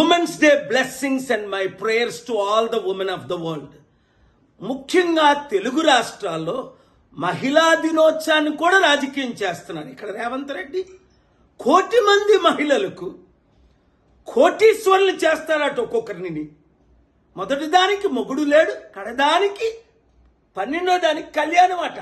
Women's day blessings and my prayers to all the women of the world. ముఖ్యంగా తెలుగు రాష్ట్రాల్లో మహిళా దినోత్సవాన్ని కూడా రాజకీయం చేస్తున్నారు. ఇక్కడ రేవంత్ రెడ్డి 1 కోటి మంది మహిళలకు కోటీశ్వరులు చేస్తారట ఒక్కొక్కరిని. మొదటి దానికి మొగుడు లేడు, కడదానికి 12వ దానికి కళ్యాణం అట.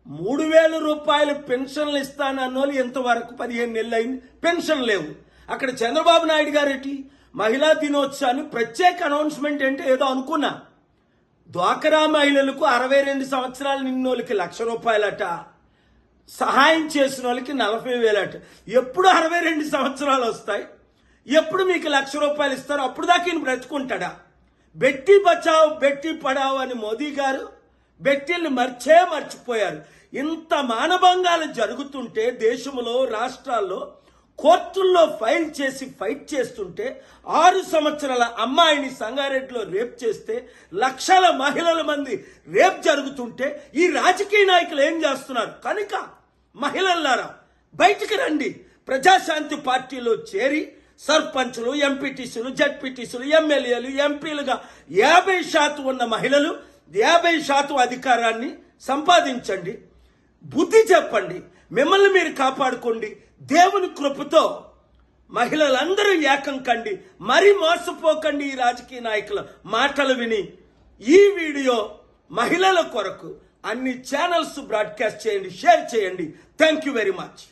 3,000 రూపాయలు పెన్షన్లు ఇస్తానన్నోళ్ళు ఇంతవరకు 15 నెలలు అయింది, పెన్షన్ లేవు. అక్కడ చంద్రబాబు నాయుడు గారేటి మహిళా దినోత్సవాన్ని ప్రత్యేక అనౌన్స్మెంట్ అంటే ఏదో అనుకున్నా. డ్వాక్రా మహిళలకు 62 సంవత్సరాలు నిన్నోళ్ళకి ₹1,00,000 సహాయం చేసిన వాళ్ళకి 40,000 అట. ఎప్పుడు 62 సంవత్సరాలు వస్తాయి, ఎప్పుడు మీకు ₹1,00,000 ఇస్తారు? అప్పుడు దాకా ఈయన బ్రతుకుంటాడా? బెట్టి బచావ్ బెట్టి పడావ్ అని మోదీ గారు బెట్టిల్ని మర్చిపోయారు. ఇంత మానభంగాలు జరుగుతుంటే దేశంలో రాష్ట్రాల్లో కోర్టుల్లో ఫైల్ చేసి ఫైట్ చేస్తుంటే 6 సంవత్సరాల అమ్మాయిని సంగారెడ్డిలో రేప్ చేస్తే లక్షల మహిళల మంది రేప్ జరుగుతుంటే ఈ రాజకీయ నాయకులు ఏం చేస్తున్నారు? కనుక మహిళలారా బయటికి రండి. ప్రజాశాంతి పార్టీలో చేరి సర్పంచులు, ఎంపీటీసీలు, జడ్పీటీసీలు, ఎమ్మెల్యేలు, ఎంపీలుగా 50% ఉన్న మహిళలు 50% అధికారాన్ని సంపాదించండి. బుద్ధి చెప్పండి, మిమ్మల్ని మీరు కాపాడుకోండి. దేవుని కృపతో మహిళలందరూ ఏకం కండి. మరి మోసపోకండి ఈ రాజకీయ నాయకుల మాటలు విని. ఈ వీడియో మహిళల కొరకు అన్ని ఛానల్స్ బ్రాడ్కాస్ట్ చేయండి, షేర్ చేయండి. Thank you very much.